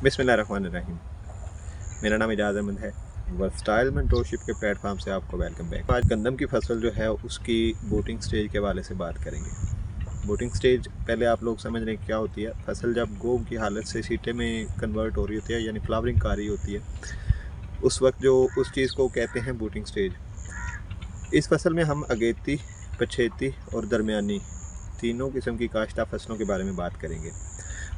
बिस्मिल्लाहिर्रहमानिर्रहीम। मेरा नाम इजाज़ अहमद है। वर्सटाइल मेंटोरशिप के प्लेटफॉर्म से आपको वेलकम बैक। आज गंदम की फसल जो है उसकी बूटिंग स्टेज के हवाले से बात करेंगे। बूटिंग स्टेज पहले आप लोग समझ रहे हैं क्या होती है। फसल जब गोब की हालत से सीटे में कन्वर्ट हो रही होती है, यानी फ्लावरिंग आ रही होती है, उस वक्त जो उस चीज़ को कहते हैं बूटिंग स्टेज। इस फसल में हम अगेती, पछेती और दरमियानी तीनों किस्म की काश्ता फसलों के बारे में बात करेंगे,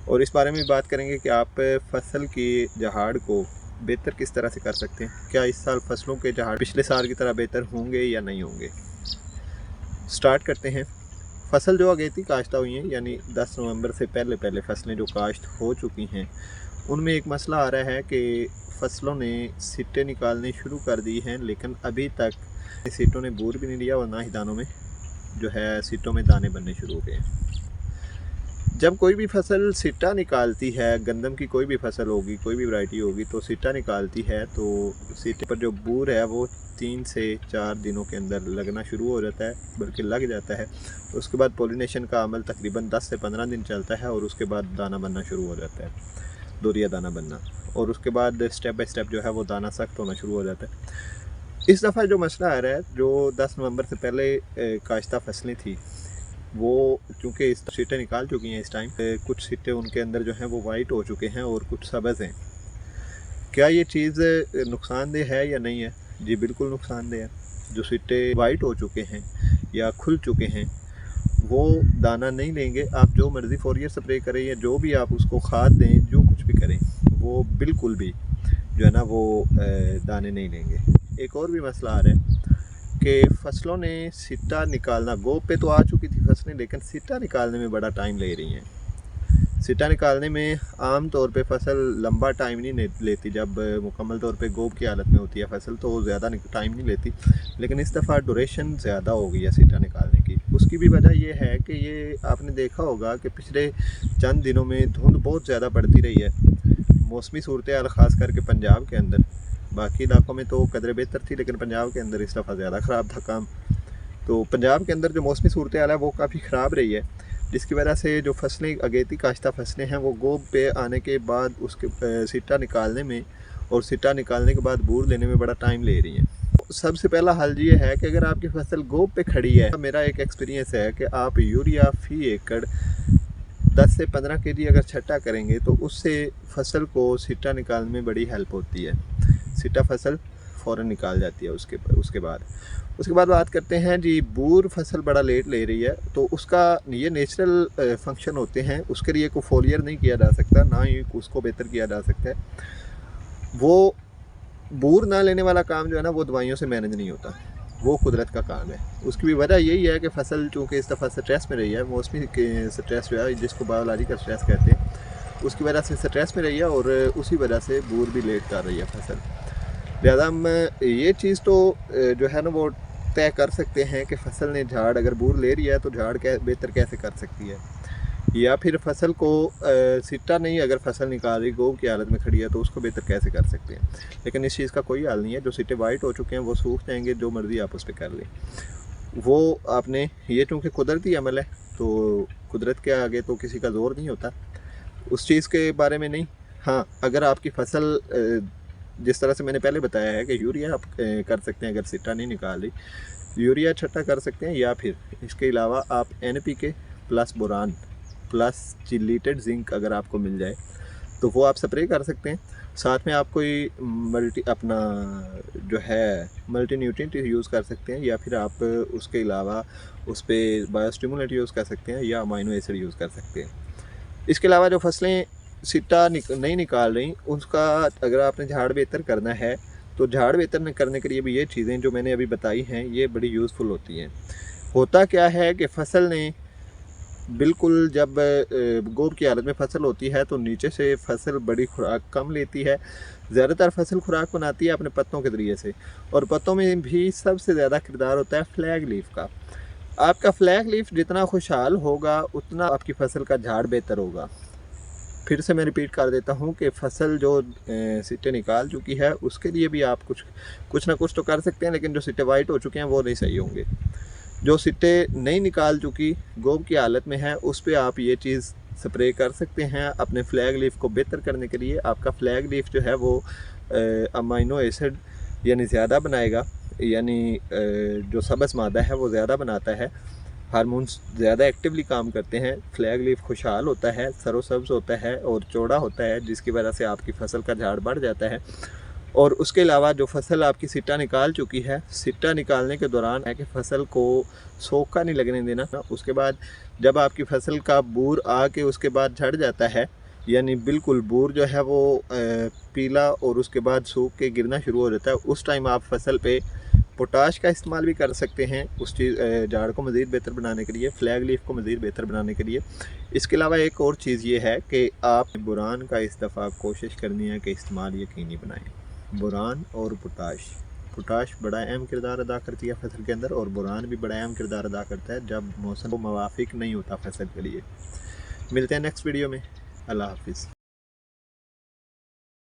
और इस बारे में बात करेंगे कि आप फसल की जहाड़ को बेहतर किस तरह से कर सकते हैं। क्या इस साल फसलों के जहाड़ पिछले साल की तरह बेहतर होंगे या नहीं होंगे। स्टार्ट करते हैं। फसल जो अगेती काश्ता हुई हैं, यानी 10 नवंबर से पहले पहले फसलें जो काश्त हो चुकी हैं, उनमें एक मसला आ रहा है कि फसलों ने सिट्टे निकालने शुरू कर दी हैं, लेकिन अभी तक सिट्टों ने बूर भी नहीं लिया और ना ही दानों में जो है सिट्टों में दाने बनने शुरू हो गए हैं। जब कोई भी फसल सिट्टा निकालती है, गंदम की कोई भी फसल होगी, कोई भी वैरायटी होगी, तो सिट्टा निकालती है तो सिट्टे पर जो बूर है वो 3 से 4 दिनों के अंदर लगना शुरू हो जाता है, बल्कि लग जाता है। तो उसके बाद पोलिनेशन का अमल तकरीबन 10 से 15 दिन चलता है और उसके बाद दाना बनना शुरू हो जाता है, दोरिया दाना बनना, और उसके बाद स्टेप बाय स्टेप जो है वो दाना सख्त होना शुरू हो जाता है। इस दफ़ा जो मसला आ रहा है, जो 10 नवंबर से पहले काश्ता फसलें थी, वो चूँकि इस सीटें निकाल चुकी हैं इस टाइम, कुछ सीटें उनके अंदर जो हैं वो वाइट हो चुके हैं और कुछ सब्ज़ हैं। क्या ये चीज़ नुकसानदेह है या नहीं है? जी बिल्कुल नुकसानदेह है। जो सीटें वाइट हो चुके हैं या खुल चुके हैं, वो दाना नहीं लेंगे। आप जो मर्ज़ी फोरियर स्प्रे करें या जो भी आप उसको खाद दें, जो कुछ भी करें, वो बिल्कुल भी जो है ना वो दाने नहीं लेंगे। एक और भी मसला आ रहा है कि फसलों ने सिट्टा निकालना, गोब पे तो आ चुकी थी फसलें, लेकिन सिट्टा निकालने में बड़ा टाइम ले रही हैं। सिट्टा निकालने में आम तौर पे फसल लंबा टाइम नहीं लेती। जब मुकम्मल तौर पे गोब की हालत में होती है फसल, तो वो ज़्यादा टाइम नहीं लेती, लेकिन इस दफ़ा ड्यूरेशन ज़्यादा हो गई है सिट्टा निकालने की। उसकी भी वजह ये है कि ये आपने देखा होगा कि पिछले चंद दिनों में धुंध बहुत ज़्यादा पड़ती रही है। मौसमी सूरत हाल ख़ास करके पंजाब के अंदर, बाकी इलाकों में तो कदर बेहतर थी, लेकिन पंजाब के अंदर इस दफ़ा ज़्यादा ख़राब था काम। तो पंजाब के अंदर जो मौसमी सूरत हाल है वो काफ़ी ख़राब रही है, जिसकी वजह से जो फसलें अगेती काश्ता फसलें हैं वो गोब पे आने के बाद उसके सिट्टा निकालने में और सिट्टा निकालने के बाद बूर लेने में बड़ा टाइम ले रही हैं। सबसे पहला हल ये है कि अगर आपकी फसल गोब पे खड़ी है, मेरा एक एक्सपीरियंस है कि आप यूरिया फ़ी एकड़ 10 से 15 kg अगर छट्टा करेंगे तो उससे फसल को सिट्टा निकालने में बड़ी हेल्प होती है। सिट्टा फसल फ़ौरन निकाल जाती है। उसके बाद बात करते हैं जी, बूर फसल बड़ा लेट ले रही है, तो उसका ये नेचुरल फंक्शन होते हैं, उसके लिए कोई फोलियर नहीं किया जा सकता, ना ही उसको बेहतर किया जा सकता है। वो बूर ना लेने वाला काम जो है ना वो दवाइयों से मैनेज नहीं होता, वो कुदरत का काम है। उसकी भी वजह यही है कि फसल चूँकि इस दफ़ा स्ट्रेस में रही है, मौसमी स्ट्रेस जो है जिसको बायोलॉजिकल स्ट्रेस कहते हैं, उसकी वजह से स्ट्रेस में रही है और उसी वजह से बूर भी लेट कर रही है फसल। लिहाजा हम ये चीज़ तो जो है ना वो तय कर सकते हैं कि फसल ने झाड़ अगर बूर ले रही है तो झाड़ बेहतर कैसे कर सकती है, या फिर फसल को सिट्टा नहीं, अगर फसल निकाल रही गोब की हालत में खड़ी है तो उसको बेहतर कैसे कर सकते हैं। लेकिन इस चीज़ का कोई हल नहीं है। जो सिट्टे वाइट हो चुके हैं वो सूख जाएंगे, जो मर्ज़ी आप उस पर कर लें। वो आपने ये चूँकि कुदरती अमल है, तो कुदरत के आगे तो किसी का ज़ोर नहीं होता, उस चीज़ के बारे में नहीं। हाँ, अगर आपकी फसल जिस तरह से मैंने पहले बताया है कि यूरिया आप कर सकते हैं, अगर सिट्टा नहीं निकाल रही यूरिया छट्टा कर सकते हैं, या फिर इसके अलावा आप NPK plus boron plus chelated zinc अगर आपको मिल जाए तो वो आप स्प्रे कर सकते हैं। साथ में आप कोई अपना जो है मल्टी न्यूट्रिएंट यूज़ कर सकते हैं, या फिर आप उसके अलावा उस पर बायोस्टिमुलेंट यूज़ कर सकते हैं या अमाइनो एसिड यूज़ कर सकते हैं। इसके अलावा जो फसलें सिट्टा नहीं निकाल रही, उसका अगर आपने झाड़ बेहतर करना है तो झाड़ बेहतर करने के लिए भी ये चीज़ें जो मैंने अभी बताई हैं ये बड़ी यूज़फुल होती हैं। होता क्या है कि फसल ने बिल्कुल जब गोब की हालत में फसल होती है तो नीचे से फसल बड़ी खुराक कम लेती है। ज़्यादातर फसल खुराक बनाती है अपने पत्तों के ज़रिए से, और पत्तों में भी सबसे ज़्यादा किरदार होता है फ्लैग लीफ का। आपका फ्लैग लीफ जितना खुशहाल होगा उतना आपकी फसल का झाड़ बेहतर होगा। फिर से मैं रिपीट कर देता हूँ कि फसल जो सिट्टे निकाल चुकी है उसके लिए भी आप कुछ ना कुछ तो कर सकते हैं, लेकिन जो सिट्टे वाइट हो चुके हैं वो नहीं सही होंगे। जो सिट्टे नहीं निकाल चुकी, गोब की हालत में है, उस पर आप ये चीज़ स्प्रे कर सकते हैं अपने फ्लैग लीफ को बेहतर करने के लिए। आपका फ्लैग लीफ जो है वो अमाइनो एसिड यानी ज़्यादा बनाएगा, यानी जो सब्ज़ मादा है वो ज़्यादा बनाता है, हार्मोन्स ज़्यादा एक्टिवली काम करते हैं। फ्लैग लीफ खुशहाल होता है, सरोसब्ज़ होता है और चौड़ा होता है, जिसकी वजह से आपकी फसल का झाड़ बढ़ जाता है। और उसके अलावा जो फसल आपकी सिट्टा निकाल चुकी है, सिट्टा निकालने के दौरान है कि फसल को सोखा नहीं लगने देना। उसके बाद जब आपकी फसल का बूर आके उसके बाद झड़ जाता है, यानी बिल्कुल बूर जो है वो पीला और उसके बाद सूख के गिरना शुरू हो जाता है, उस टाइम आप फसल पे पोटाश का इस्तेमाल भी कर सकते हैं उस चीज़ झाड़ को मज़ीद बेहतर बनाने के लिए, फ्लैग लीफ को मज़ीद बेहतर बनाने के लिए। इसके अलावा एक और चीज़ ये है कि आप बोरान का इस दफ़ा कोशिश करनी है कि इस्तेमाल यकीनी बनाएं। बोरान और पोटाश बड़ा अहम किरदार अदा करती है फसल के अंदर, और बोरान भी बड़ा अहम किरदार अदा करता है जब मौसम को मुवाफिक नहीं होता फसल के लिए। मिलते हैं नेक्स्ट वीडियो में। अल्लाह हाफिज़।